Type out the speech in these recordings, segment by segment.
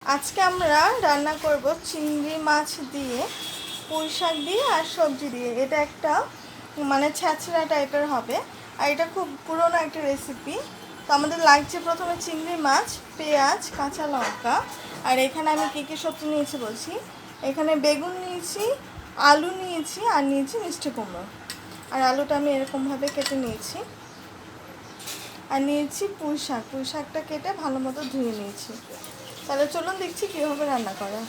আজকে আমরা রান্না করব চিংড়ি মাছ দিয়ে পুঁই শাক দিয়ে আর সবজি দিয়ে। এটা একটা মানে ছ্যাঁচড়া টাইপের হবে আর এটা খুব পুরনো একটা রেসিপি। তো আমাদের লাগছে প্রথমে চিংড়ি মাছ, পেঁয়াজ, কাঁচা লঙ্কা। আর এখানে আমি কী কী সবজি নিয়েছি বলছি। এখানে বেগুন নিয়েছি, আলু নিয়েছি আর নিয়েছি মিষ্টি কুমড়ো। আর আলুটা আমি এরকমভাবে কেটে নিয়েছি। আর নিয়েছি পুঁই শাক, পুঁই শাকটা কেটে ভালো মতো ধুয়ে নিয়েছি। তাহলে চলুন দেখছি কীভাবে রান্না করা।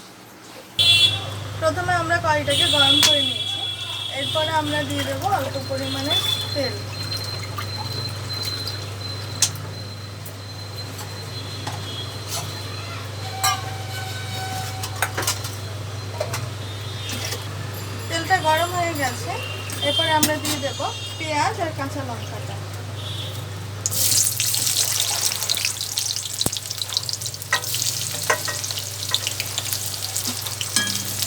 প্রথমে আমরা কড়াইটাকে গরম করে নিয়েছি। এরপরে আমরা দিয়ে দেবো অল্প পরিমাণে তেল। তেলটা গরম হয়ে গেছে, এরপরে আমরা দিয়ে দেবো পেঁয়াজ আর কাঁচা লঙ্কাটা।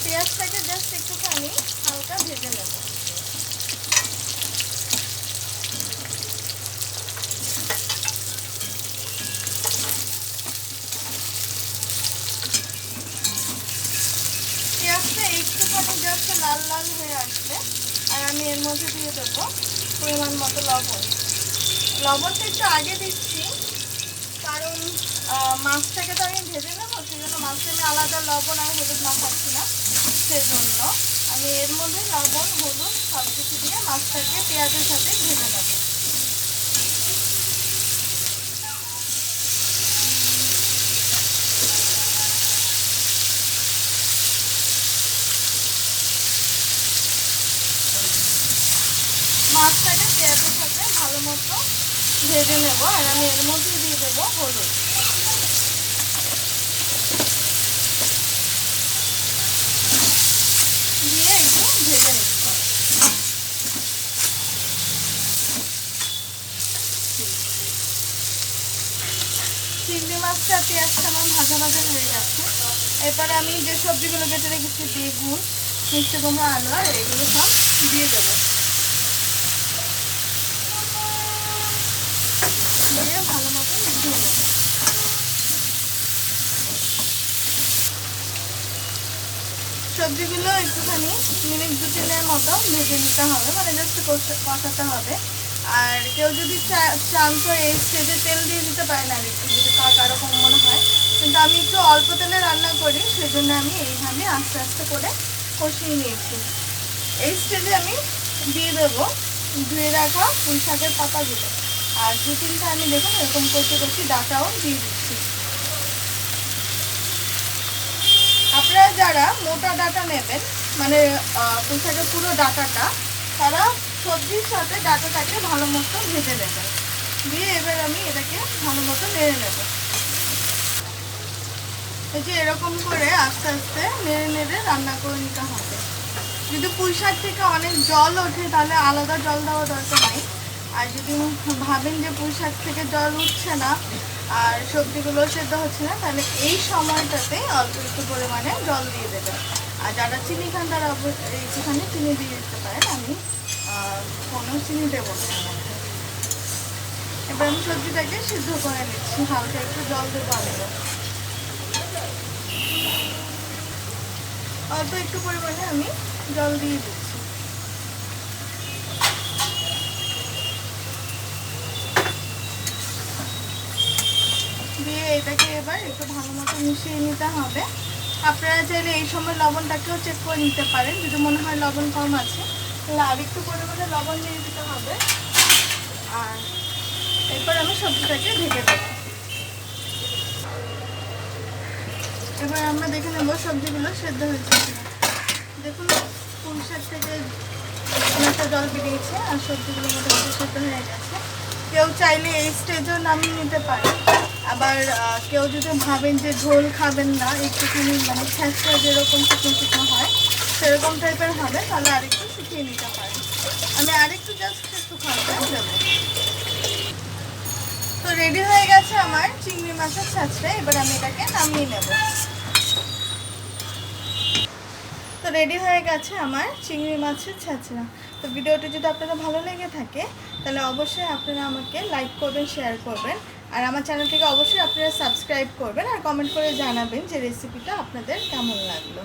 পেঁয়াজটাকে জাস্ট একটুখানি হালকা ভেজে নেব। পেঁয়াজটা একটুখানি জাস্ট লাল লাল হয়ে আসবে আর আমি এর মধ্যে দিয়ে দেবো পরিমাণ মতো লবণ। লবণটা একটু আগে দিচ্ছি কারণ মাছটাকে তো আমি ভেজে নেবো, সেই জন্য মাছটা আমি আলাদা লবণ আর হলুদ মাখাচ্ছি না। সেই জন্য আমি এর মধ্যে লবণ, হলুদ সব কিছু দিয়ে মাছটাকে পেঁয়াজের সাথে ভেজে নেব। মাছটাকে পেঁয়াজের সাথে ভালো মতো ভেজে নেব আর আমি এর মধ্যে দিয়ে দেবো হলুদ। দিয়ে একটু ভেজে নিচ্ছি। চিংড়ি মাছটা পেঁয়াজটা আমার ভাজা ভাজা হয়ে গেছে। এরপরে আমি যে সবজিগুলো কেটে রেখেছি, বেগুন, মিষ্টি কুমড়ো, আলু আর এগুলো সব দিয়ে দেবো। দিয়ে ভালো মতো মিশিয়ে নেব। সবজিগুলো একটুখানি মিনিট 2-3 মতো ভেজে নিতে হবে, মানে জাস্ট কষাতে হবে। আর কেউ যদি চান তো এই স্টেজে তেল দিয়ে দিতে পারেন আর একটু, যদি কারো কম মনে হয়। কিন্তু আমি একটু অল্প তেলে রান্না করি, সেজন্য আমি এইভাবে আস্তে আস্তে করে কষিয়ে নিয়েছি। এই স্টেজে আমি দিয়ে দেবো ধুয়ে রাখা পুঁই শাকের পাতাগুলো। আর 2-3টা আমি দেখুন এরকম কষে কষি ডাঁটাও দিয়ে দিচ্ছি। আপনারা যারা মোটা ডাঁটা নেবেন, মানে পুঁই শাকের পুরো ডাঁটাটা, তারা সবজির সাথে ডাঁটাটাকে ভালো মতো ভেজে নেবেন। দিয়ে এবার আমি এটাকে ভালো মতো নেড়ে নেব। এই যে এরকম করে আস্তে আস্তে নেড়ে নেড়ে রান্না করে নিতে হবে। যদি পুঁই শাক থেকে অনেক জল ওঠে তাহলে আলাদা জল দেওয়া দরকার নেই। আর যদি ভাবেন যে পুঁই শাক থেকে জল উঠছে না আর সবজিগুলো সেদ্ধ হচ্ছে না, তাহলে এই সময়টাতে অল্প একটু পরিমাণে জল দিয়ে দেবেন। আর যারা চিনি খান তারা একটুখানি চিনি দিয়ে দিতে পারেন। আমি কোনো চিনি দেবো না। এবার আমি সবজিটাকে সিদ্ধ করে নিচ্ছি, হালকা একটু জল দেবো আলাদা। অল্প একটু পরিমাণে আমি জল দিয়ে দিচ্ছি। দিয়ে এটাকে এবার একটু ভালো মতো মিশিয়ে নিতে হবে। আপনারা চাইলে এই সময় লবণটাকেও চেক করে নিতে পারেন, যদি মনে হয় লবণ কম আছে তাহলে আর একটু পরিমাণে লবণ দিয়ে দিতে হবে। আর এরপর আমি সবজিটাকে ঢেকে দেবো। এবার আমরা দেখে নেব সবজিগুলো সেদ্ধ হয়েছে। দেখুন পুঁই শাক থেকে অনেকটা জল বেরিয়েছে আর সবজিগুলো মোটামুটি সেদ্ধ হয়ে গেছে। কেউ চাইলে এই স্টেজেও নামিয়ে নিতে পারে। আবার কেউ যদি ভাবেন যে ঝোল খাবেন না, একটুখানি মানে ছ্যাঁচড়া যেরকম শুকনো শুকনো হয় সেরকম টাইপের হবে, তাহলে আরেকটু শুকিয়ে নিতে পারেন। আমি আরেকটু জাস্ট একটু খাওয়া দেবো। তো রেডি হয়ে গেছে আমার চিংড়ি মাছের ছ্যাঁচড়া। এবার আমি এটাকে নামিয়ে নেব। তো রেডি হয়ে গেছে আমার চিংড়ি মাছের ছ্যাঁচড়া। তো ভিডিওটি যদি আপনাদের ভালো লেগে থাকে তাহলে অবশ্যই আপনারা আমাকে লাইক করবেন, শেয়ার করবেন আর আমার চ্যানেলটিকে অবশ্যই আপনারা সাবস্ক্রাইব করবেন আর কমেন্ট করে জানাবেন যে রেসিপিটা আপনাদের কেমন লাগলো।